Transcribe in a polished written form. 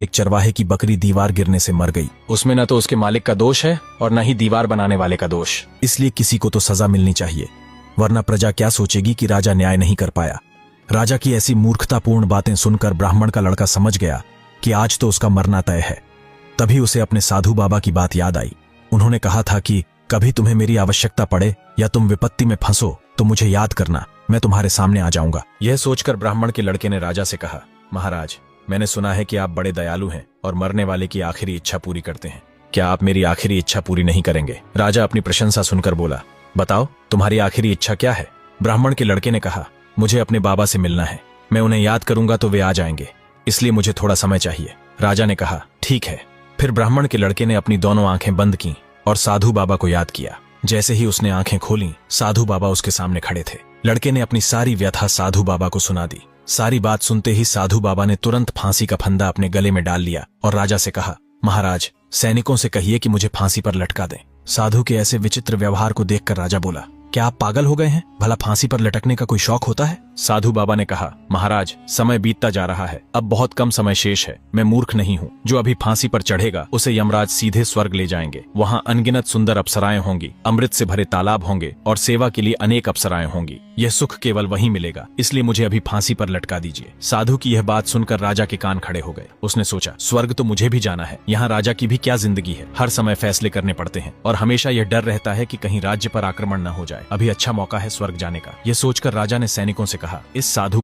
एक चरवाहे की बकरी दीवार गिरने से मर गई। उसमें न तो उसके मालिक का दोष है और न ही दीवार बनाने वाले का दोष, इसलिए किसी को तो सजा मिलनी चाहिए, वरना प्रजा क्या सोचेगी कि राजा न्याय नहीं कर पाया। राजा की ऐसी मूर्खतापूर्ण बातें सुनकर ब्राह्मण का लड़का समझ गया कि आज तो उसका मरना तय है। तभी उसे अपने साधु बाबा की बात याद आई। उन्होंने कहा था कि कभी तुम्हें मेरी आवश्यकता पड़े या तुम विपत्ति में फंसो तो मुझे याद करना, मैं तुम्हारे सामने आ जाऊंगा। यह सोचकर ब्राह्मण के लड़के ने राजा से कहा, महाराज, मैंने सुना है कि आप बड़े दयालु हैं और मरने वाले की आखिरी इच्छा पूरी करते हैं। क्या आप मेरी आखिरी इच्छा पूरी नहीं करेंगे? राजा अपनी प्रशंसा सुनकर बोला, बताओ तुम्हारी आखिरी इच्छा क्या है? ब्राह्मण के लड़के ने कहा, मुझे अपने बाबा से मिलना है, मैं उन्हें याद करूंगा तो वे आ जाएंगे, इसलिए मुझे थोड़ा समय चाहिए। राजा ने कहा, ठीक है। फिर ब्राह्मण के लड़के ने अपनी दोनों आंखें बंद की और साधु बाबा को याद किया। जैसे ही उसने आंखें खोली, साधु बाबा उसके सामने खड़े थे। लड़के ने अपनी सारी व्यथा साधु बाबा को सुना दी। सारी बात सुनते ही साधु बाबा ने तुरंत फांसी का फंदा अपने गले में डाल लिया और राजा से कहा, महाराज, सैनिकों से कहिए कि मुझे फांसी पर लटका दें। साधु के ऐसे विचित्र व्यवहार को देखकर राजा बोला, क्या आप पागल हो गए हैं? भला फांसी पर लटकने का कोई शौक होता है? साधु बाबा ने कहा, महाराज, समय बीतता जा रहा है, अब बहुत कम समय शेष है। मैं मूर्ख नहीं हूँ। जो अभी फांसी पर चढ़ेगा उसे यमराज सीधे स्वर्ग ले जाएंगे। वहाँ अनगिनत सुंदर अप्सराएं होंगी, अमृत से भरे तालाब होंगे और सेवा के लिए अनेक अप्सराएं होंगी। यह सुख केवल वहीं मिलेगा, इसलिए मुझे अभी फांसी पर लटका दीजिए। साधु की यह बात सुनकर राजा के कान खड़े हो गए। उसने सोचा, स्वर्ग तो मुझे भी जाना है, यहाँ राजा की भी क्या जिंदगी है। हर समय फैसले करने पड़ते हैं और हमेशा यह डर रहता है कि कहीं राज्य पर आक्रमण न हो जाए। अभी अच्छा मौका है स्वर्ग जाने का। यह सोचकर राजा ने सैनिकों से कहा, इस साधु